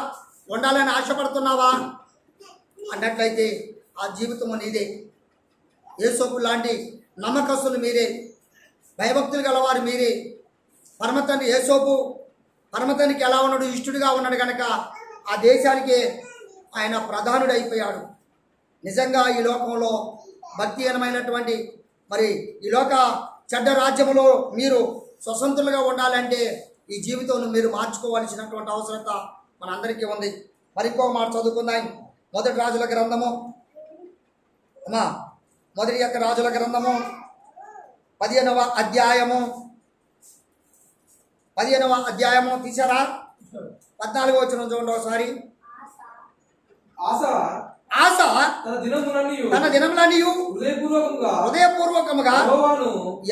ఉండాలని ఆశపడుతున్నావా? అన్నట్లయితే ఆ జీవితము నీదే. యేసోపు లాంటి నమ్మకస్తులు మీరే, భయభక్తులు గలవారు మీరే. పరమతండ్రి యేసోపు పరమతండ్రికి ఎలా ఉన్నాడు? ఇష్టుడిగా ఉన్నాడు కనుక ఆ దేశానికి ఆయన ప్రధానుడు అయిపోయాడు. నిజంగా ఈ లోకంలో భక్తిహీనమైనటువంటి ఈ లోక చెడ్డ రాజ్యములో మీరు స్వతంత్రులుగా ఉండాలంటే ఈ జీవితం మీరు మార్చుకోవాల్సినటువంటి అవసరత మనందరికీ ఉంది. మరింకో మాట చదువుకుందాం. మొదటి రాజుల గ్రంథము మొదటి యొక్క రాజుల గ్రంథము 15వ అధ్యాయము తీసారా? 14వ వచనం చూడండి ఒకసారి. ఆస తన దినములన్నీ హృదయపూర్వకముగా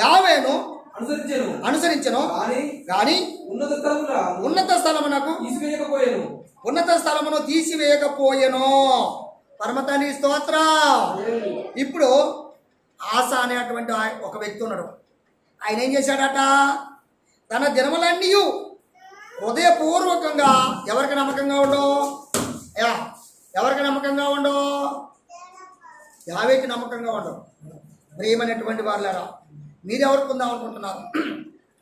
యావేను అనుసరించెను, గాని ఉన్నత స్థలమును తీసివేయకపోయెను. పరమతానికి స్తోత్రం. ఇప్పుడు ఆస అనేటువంటి ఒక వ్యక్తి ఉన్నాడు. ఆయన ఏం చేశాడట? తన దినములన్నీ హృదయపూర్వకంగా ఎవరికి నమ్మకంగా ఉండో? యావేకి నమ్మకంగా ఉండవు. ప్రియమైనటువంటి వాళ్ళారా, మీరు ఎవరికి ఉందాం అనుకుంటున్నారు?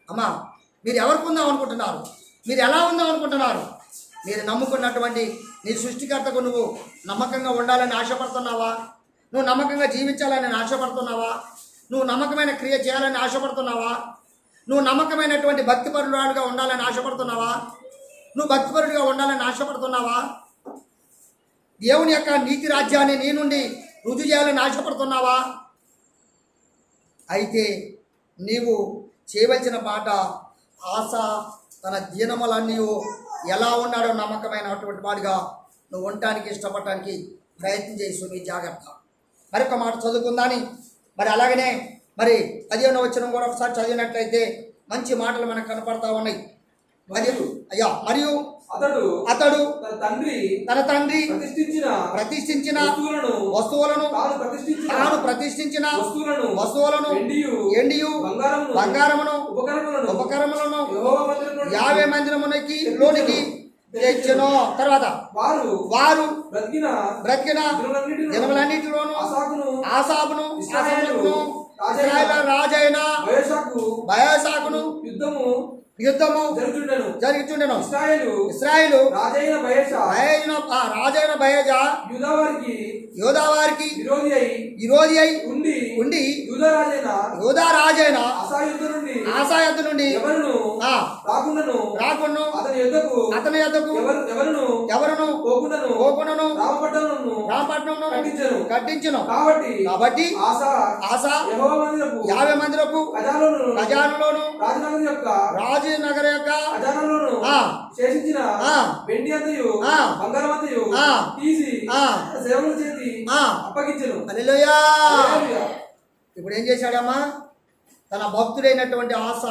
అమ్మా, మీరు ఎవరికి ఉందాం అనుకుంటున్నారు? మీరు ఎలా ఉందాం అనుకుంటున్నారు? మీరు నమ్ముకున్నటువంటి నీ సృష్టికర్తకు నువ్వు నమ్మకంగా ఉండాలని ఆశపడుతున్నావా? నువ్వు నమ్మకంగా జీవించాలని ఆశపడుతున్నావా? నువ్వు నమ్మకమైన క్రియ చేయాలని ఆశపడుతున్నావా? నువ్వు నమ్మకమైనటువంటి భక్తిపరుడుగా ఉండాలని ఆశపడుతున్నావా? నువ్వు భక్తిపరుడిగా ఉండాలని ఆశపడుతున్నావా? దేవుని యొక్క నీతి రాజ్యాన్ని నీ నుండి రుజువు చేయాలని ఆశపడుతున్నావా? అయితే నీవు చేయవలసిన మాట, ఆశ తన దీనములన్నీ ఎలా ఉన్నాడో నమ్మకమైనటువంటి వాడిగా నువ్వు ఉండటానికి ఇష్టపడటానికి ప్రయత్నం చేసు. నీ జాగ్రత్త. మరొక మాట చదువుకుందాని. అలాగనే 15వ వచనం కూడా ఒకసారి చదివినట్లయితే మంచి మాటలు మనకు కనపడతా ఉన్నాయి. మరియు అతడు తన తండ్రి ప్రతిష్ఠించిన వస్తువులను తాను ప్రతిష్ఠించిన వస్తువులను ఎండియు బంగారమును ఉపకరములను యావే మందిరమునికి లోనికి తెచ్చెను. తర్వాత వారు బ్రతికిన దినములన్నిటిలోను ఆసాపును రాజైన బయసాకును యుద్ధము జరుగుతుండెను. ఇశ్రాయేలు రాజైన బయజా యోధావారికి విరోధి అయి ఉండి యోధా రాజైన ఆసా యుద్ధ నుండి రాకుండాను అతని యొద్దకు ఎవరును పోకుండాను రామపట్నం కట్టించును. కాబట్టి ఆసా యావే మందిరపు ఖజానాలోను రాజనగర యొక్క శేషించిన వెండి అంతయు బంగారం అంతయు తీసి సేవకుల చేతి అప్పగించెను. హల్లెలూయా. ఇప్పుడు ఏం చేశాడమ్మా? తన భక్తుడైనటువంటి ఆశ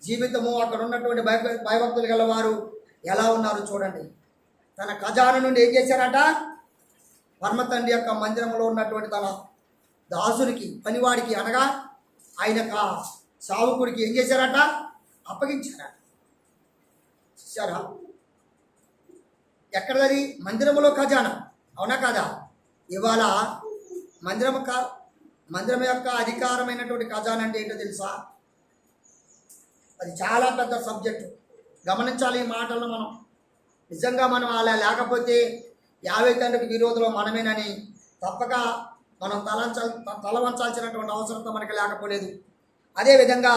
జీవితము, అక్కడ ఉన్నటువంటి భయభక్తులు గలవారు ఎలా ఉన్నారు చూడండి. తన ఖజానా నుండి ఏం చేశారట? పరమతండ్రి యొక్క మందిరంలో ఉన్నటువంటి తన దాసునికి, పనివాడికి, అనగా ఆయన సావుకుడికి ఏం చేశారట? అప్పగించారట. చూసారా? ఎక్కడది? మందిరంలో ఖజానా. అవునా కాదా? ఇవాళ మందిరం యొక్క అధికారమైనటువంటి ఖజానా అంటే ఏంటో తెలుసా? అది చాలా పెద్ద సబ్జెక్టు. గమనించాలి ఈ మాటలను మనం. నిజంగా మనం అలా లేకపోతే యావే తండ్రికి విరోధులు మనమేనని తప్పక మనం తల వంచాల్సినటువంటి అవసరం మనకి లేకపోలేదు. అదేవిధంగా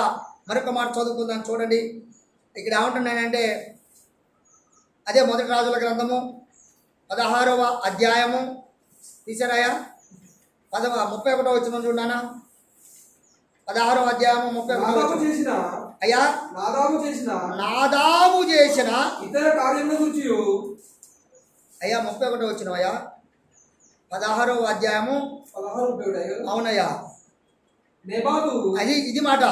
మరొక మాట చదువుకుందాం చూడండి. ఇక్కడ ఏమంటున్నానంటే అదే మొదటి రాజుల గ్రంథము 16వ అధ్యాయము తీసారాయా 31వ వచనం చూడనా. 16వ అధ్యాయము 31 అయ్యా నాదాబు చేసిన ఇతర కార్యముల గురించి అయ్యా 31వ వచనం అయ్యా 16వ అధ్యాయము 16 అవునయ్యా అది ఇది మాట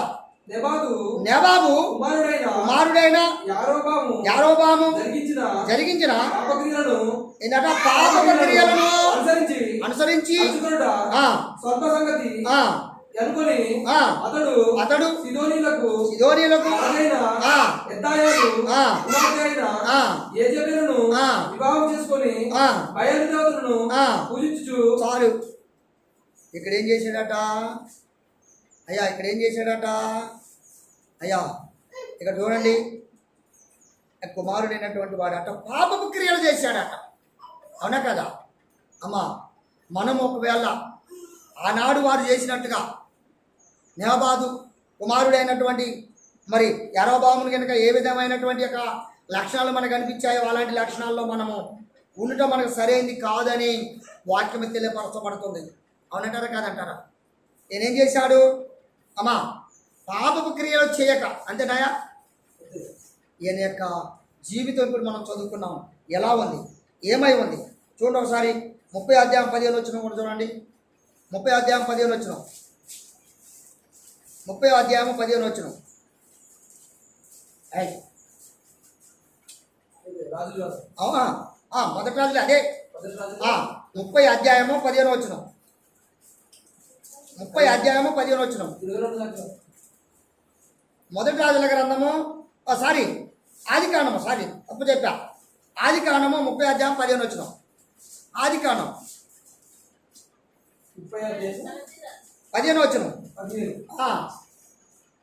నెబాబు కుమారుడైన యారోబాము జరిగించిన ఏంటంట పాప క్రియలను అనుసరించి స్వల్ప సంగతి అనుకొని అతడు సిదోనీలకు వివాహం చేసుకొని బయలుదేరులను పూజించు. చాలు. ఇక్కడ ఏం చేశాడట అయ్యా? అయ్యా ఇక్కడ చూడండి, కుమారుడైనటువంటి వాడట పాపపు క్రియలు చేశాడట. అవునా కదా అమ్మా? మనం ఒకవేళ ఆనాడు వారు చేసినట్టుగా నెబాదు కుమారుడైనటువంటి మరి యరొబామును కనుక ఏ విధమైనటువంటి యొక్క లక్షణాలు మనకు కనిపించాయో అలాంటి లక్షణాల్లో మనము ఉండటం మనకు సరైనది కాదని వాక్యం తెలియపరచబడుతుంది. అవునంటారా కాదంటారా? నేనేం చేశాడు అమ్మా? పాపపు క్రియలు చేయక, అంతేనాయా? ఈయన యొక్క జీవితం ఇప్పుడు మనం చదువుకున్నాం. ఎలా ఉంది, ఏమై ఉంది చూడండి ఒకసారి. 30 అధ్యాయం 15 వచ్చిన కూడా చూడండి. 30 అధ్యాయం 15 వచ్చిన 30 అధ్యాయం 15 వచ్చిన అవునా? మొదటి రాజులే అదే 30 అధ్యాయము 15 వచ్చిన 30 అధ్యాయము 15 వచ్చిన మొదటి రాజుల గ్రంథము ఆది కాండము తప్పు చెప్పా. ఆది కాండము 30 అధ్యాయం 15 వచ్చిన ఆది కాండం 15 వచ్చిన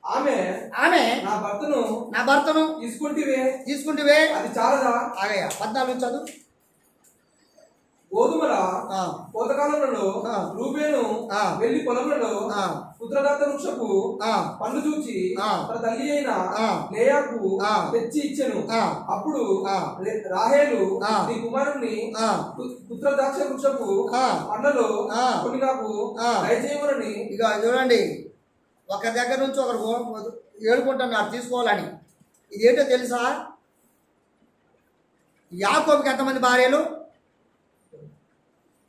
ఆమె నా భర్తను తీసుకుంటివే అది చాలదా? ఆగయ్యా 14 చదువు. గోధుమల కోతకాలంలో రూబేను వెళ్లి పొలంలో పుత్రదత్త వృక్షపు పండు చూచి తన తల్లి అయిన లేయాకు తెచ్చి ఇచ్చెను. అప్పుడు రాహేలు నీ కుమారుణ్ణి పుత్రద్రాక్ష వృక్షపు పండ్లలో కొన్ని నాకు దయచేయమని. ఇక చూడండి, ఒక దగ్గర నుంచి ఒకరు ఏడుకుంటున్నారు తీసుకోవాలని. ఇదేంటో తెలుసా? యాకోబుకి ఎంతమంది భార్యలు?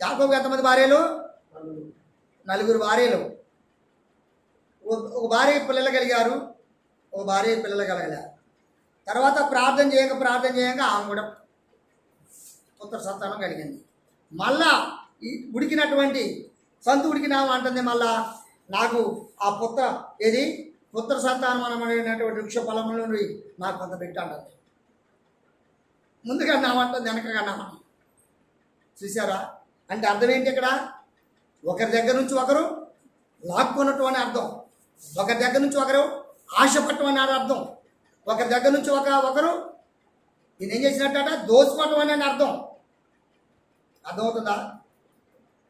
యాకోబుకి ఎంతమంది భార్యలు? 4 భార్యలు. ఒక భార్య పిల్లలు కలిగారు, ఒక భార్య పిల్లలు కలగలే. తర్వాత ప్రార్థన చేయంగా ఆమె కూడా పుత్ర సంతానం కలిగింది. మళ్ళా ఉడికినటువంటి ఉడికినాము అంటుంది. మళ్ళా నాకు ఆ పుత్ర సంతానం అనమైనటువంటి వృక్ష ఫలముల నుండి నాకు కొంత పెట్టండి. ముందుగా నామంటుంది, వెనకగా నామని. చూసారా? అంటే అర్థం ఏంటి? ఇక్కడ ఒకరి దగ్గర నుంచి ఒకరు లాక్కున్నట్టు అని అర్థం, ఒకరి దగ్గర నుంచి ఒకరు ఆశపట్టం అని అర్థం, ఒకరి దగ్గర నుంచి ఒకరు ఇది ఏం చేసినట్ట దోచుకోవటం అని అర్థం. అర్థమవుతుందా?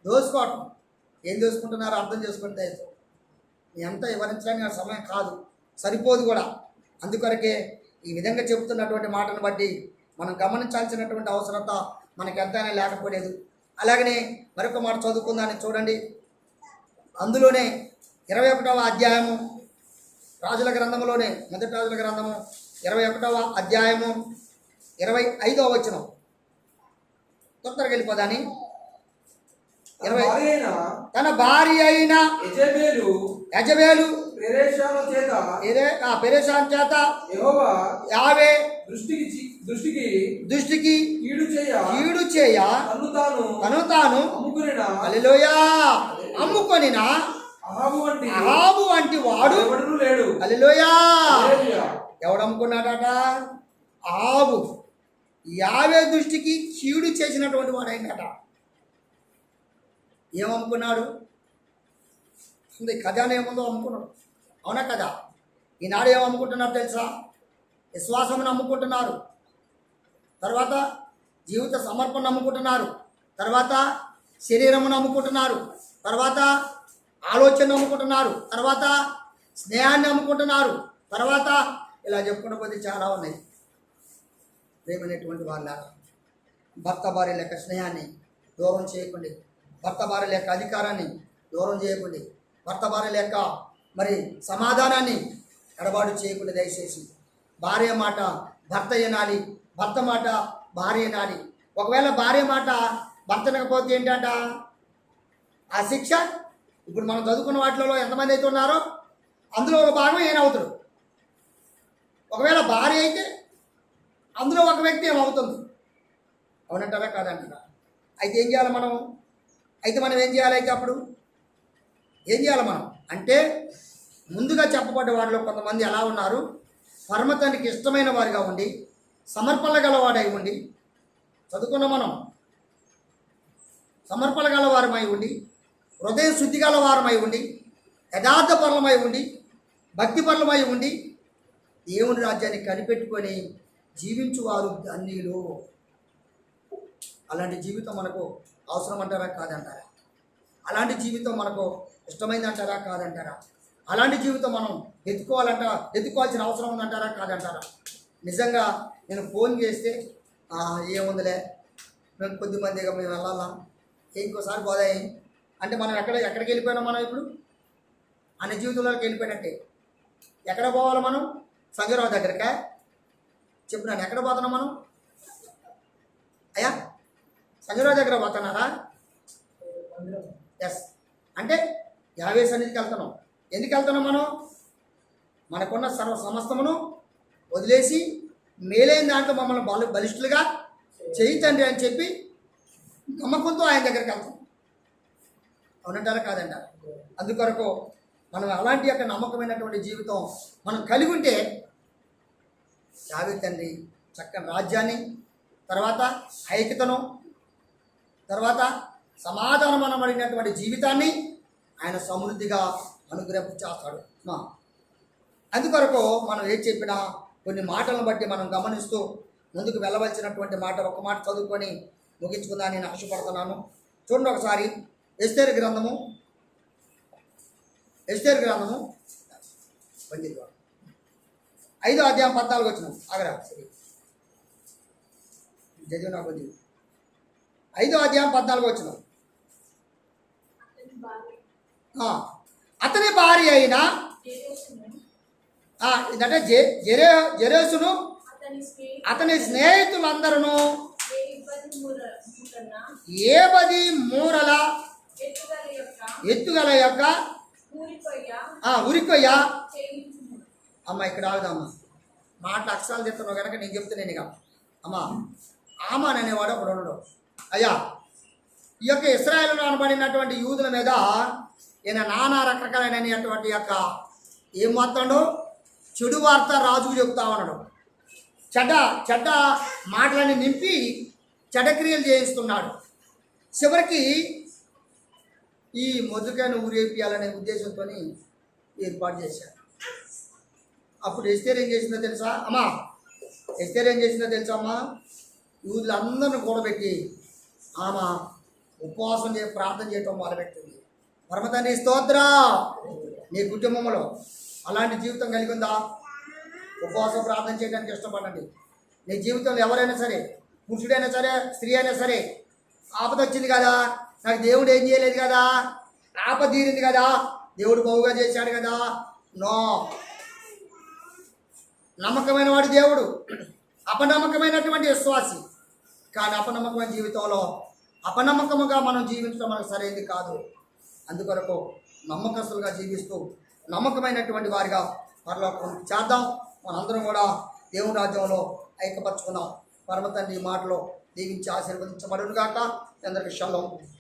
దోచుకోవటం. ఏం దోచుకుంటున్నారో అర్థం చేసుకుంటే ఎంత వివరించడానికి నాకు సమయం కాదు, సరిపోదు కూడా. అందుకొరకే ఈ విధంగా చెబుతున్నటువంటి మాటను బట్టి మనం గమనించాల్సినటువంటి అవసరత మనకి ఎంతైనా లేకపోలేదు. అలాగనే మరొక మాట చదువుకుందాన్ని చూడండి. అందులోనే 21వ అధ్యాయము రాజుల గ్రంథములోనే, మొదటి రాజుల గ్రంథము 21వ అధ్యాయము 25వ వచనం. తొందరగా వెళ్ళిపోదాని. తన భార్య అయిన యజబేలు పెరేషాన్ చేత యావే దృష్టికి కీడు చేయ తను తాను హల్లెలూయా అమ్ముకొనిన అహాబు వంటి వాడు లేడు. హల్లెలూయా. ఎవడు అమ్ముకున్నాడట? అహాబు. యావే దృష్టికి కీడు చేసినటువంటి వాడు అయిందట. ఏమమ్ముకున్నాడు? ఖజానా ఏముందో అమ్ముకున్నాడు. అవునా కదా? ఈనాడు ఏమమ్ముకుంటున్నారు తెలుసా? విశ్వాసమును అమ్ముకుంటున్నారు, తర్వాత జీవిత సమర్పణ అమ్ముకుంటున్నారు, తర్వాత శరీరము నమ్ముకుంటున్నారు, తర్వాత ఆలోచన నమ్ముకుంటున్నారు, తర్వాత స్నేహాన్ని నమ్ముకుంటున్నారు, తర్వాత ఇలా చెప్పుకున్న కొద్ది చాలా ఉన్నాయి. ప్రేమైనటువంటి వాళ్ళ భర్త భార్య యొక్క స్నేహాన్ని దూరం చేయకండి, భర్త భార్య యొక్క అధికారాన్ని దూరం చేయకండి, భర్త భార్య యొక్క మరి సమాధానాన్ని ఎడబాటు చేయకుండా దయచేసి భార్య మాట భర్త వినాలి, భర్త మాట భార్య వినాలి. ఒకవేళ భార్య మాట భర్త వినకపోతే ఏంటంట ఆ శిక్ష? ఇప్పుడు మనం చదువుకున్న వాటిలో ఎంతమంది అయితే ఉన్నారో అందులో ఒక భాగం ఏమవుతాడు. ఒకవేళ భార్య అయితే అందులో ఒక వ్యక్తి ఏమవుతుంది. అవునంటారా కాదంటారా? అయితే ఏం చేయాలి మనం? మనం ఏం చేయాలి? అయితే అప్పుడు ఏం చేయాలి మనం అంటే, ముందుగా చెప్పబడ్డ వారిలో కొంతమంది ఎలా ఉన్నారు, పరమతానికి ఇష్టమైన వారిగా ఉండి సమర్పణ గలవాడై ఉండి, చదువుకున్న మనం సమర్పణ గలవారమై ఉండి, హృదయ శుద్ధి గలవారమై ఉండి, యథార్థపరులమై ఉండి, భక్తిపరులమై ఉండి, దేవుని రాజ్యాన్ని కనిపెట్టుకొని జీవించువారు ధన్యులు. అలాంటి జీవితం మనకు అవసరం అంటారా కాదంటారా? అలాంటి జీవితం మనకు ఇష్టమైంది అంటారా కాదంటారా? అలాంటి జీవితం మనం ఎత్తుకోవాల్సిన అవసరం ఉందంటారా కాదంటారా? నిజంగా నేను ఫోన్ చేస్తే ఏముందిలే మేము కొద్దిమందిగా మేము వెళ్ళాలా, ఇంకోసారి పోదాయి అంటే మనం ఎక్కడికి వెళ్ళిపోయినాం? మనం ఇప్పుడు అన్ని జీవితంలోకి వెళ్ళిపోయినట్టే. ఎక్కడ పోవాలి మనం? సంగరావు దగ్గరకా? చెప్పినాను. ఎక్కడ పోతున్నాం మనం? అయ్యా సంగరావు దగ్గర పోతున్నారా? ఎస్. అంటే యావే సన్నిధికి వెళ్తున్నాం. ఎందుకు వెళ్తున్నాం మనం? మనకున్న సమస్తమును వదిలేసి మేలైన దాంట్లో మమ్మల్ని బలిష్ఠులుగా చేయి తండ్రి అని చెప్పి నమ్మకంతో ఆయన దగ్గరికి వెళ్తాం. అవునంటారా కాదంటారా? అందుకొరకు మనం అలాంటి యొక్క నమ్మకమైనటువంటి జీవితం మనం కలిగి ఉంటే యావే తండ్రి చక్కని రాజ్యాన్ని, తర్వాత ఐక్యతను, తర్వాత సమాధానమైనటువంటి జీవితాన్ని ఆయన సమృద్ధిగా అనుగ్రహించేస్తాడు. అందుకొరకు మనం ఏం చెప్పినా కొన్ని మాటలను బట్టి మనం గమనిస్తూ ముందుకు వెళ్ళవలసినటువంటి మాట ఒక మాట చదువుకొని ముగించుకుందాన్ని నేను ఆశపడుతున్నాను. చూడండి ఒకసారి ఎస్తేరు గ్రంథము 5వ అధ్యాయం 14 వచనం. ఆగరా చదివి నాకు 5వ అధ్యాయం 14 వచనం. అతని భార్య అయిన ఇదంటే జెరేసును అతని స్నేహితులందరూ ఏ 10 మూరల ఎత్తుగల యొక్క ఉరికొయ్య. అమ్మ ఇక్కడ ఆగుదమ్మా, మాటలు అక్షరాలు చెప్తున్నావు కనుక నేను చెప్తున్నాను. ఇక అమ్మా ఆమాన్ అనేవాడు ఒకడు ఉండడు. అయ్యా ఈ యొక్క ఇశ్రాయేలులో అనబడినటువంటి యూదుల మీద ఈయన నానా రకరకాలైనటువంటి యొక్క ఏం మాట్లాడు చెడు వార్త రాజుకు చెప్తా ఉన్నాడు. చెడ్డ మాటలని నింపి చెడ్డక్రియలు చేయిస్తున్నాడు. చివరికి ఈ మొద్దుకాయను ఊరేపియాలనే ఉద్దేశంతో ఏర్పాటు చేశాడు. అప్పుడు ఎస్తేర్ ఏం చేసిందో తెలుసా అమ్మా? అమ్మా, యూదులందరిని కూడబెట్టి ఆమె ఉపవాసం ప్రార్థన చేయటం మొదలుపెట్టింది. పరమతండ్రి స్తోత్ర, నీ కుటుంబంలో అలాంటి జీవితం కలిగి ఉందా? ఉపవాసం ప్రార్థన చేయడానికి ఇష్టపడండి. నీ జీవితంలో ఎవరైనా సరే, పురుషుడైనా సరే, స్త్రీ అయినా సరే, ఆపద వచ్చింది కదా, నాకు దేవుడు ఏం చేయలేదు కదా, ఆపద తీరింది కదా, దేవుడు బాగుగా చేశాడు కదా. నో, నమ్మకమైన వాడు దేవుడు, అపనమ్మకమైనటువంటి విశ్వాసి. కానీ అపనమ్మకమైన జీవితంలో అపనమ్మకముగా మనం జీవించడం మనకు సరైనది కాదు. అందుకొరకు నమ్మకస్తులుగా జీవిస్తూ నమ్మకమైనటువంటి వారిగా పరలోకం చేద్దాం. మనందరం కూడా దేవుని రాజ్యంలో ఐక్యపరచుకున్నాం. పరమ తండ్రి ఈ మాటలో దీవించి ఆశీర్వదించబడును గాక. అందరికీ షలోం.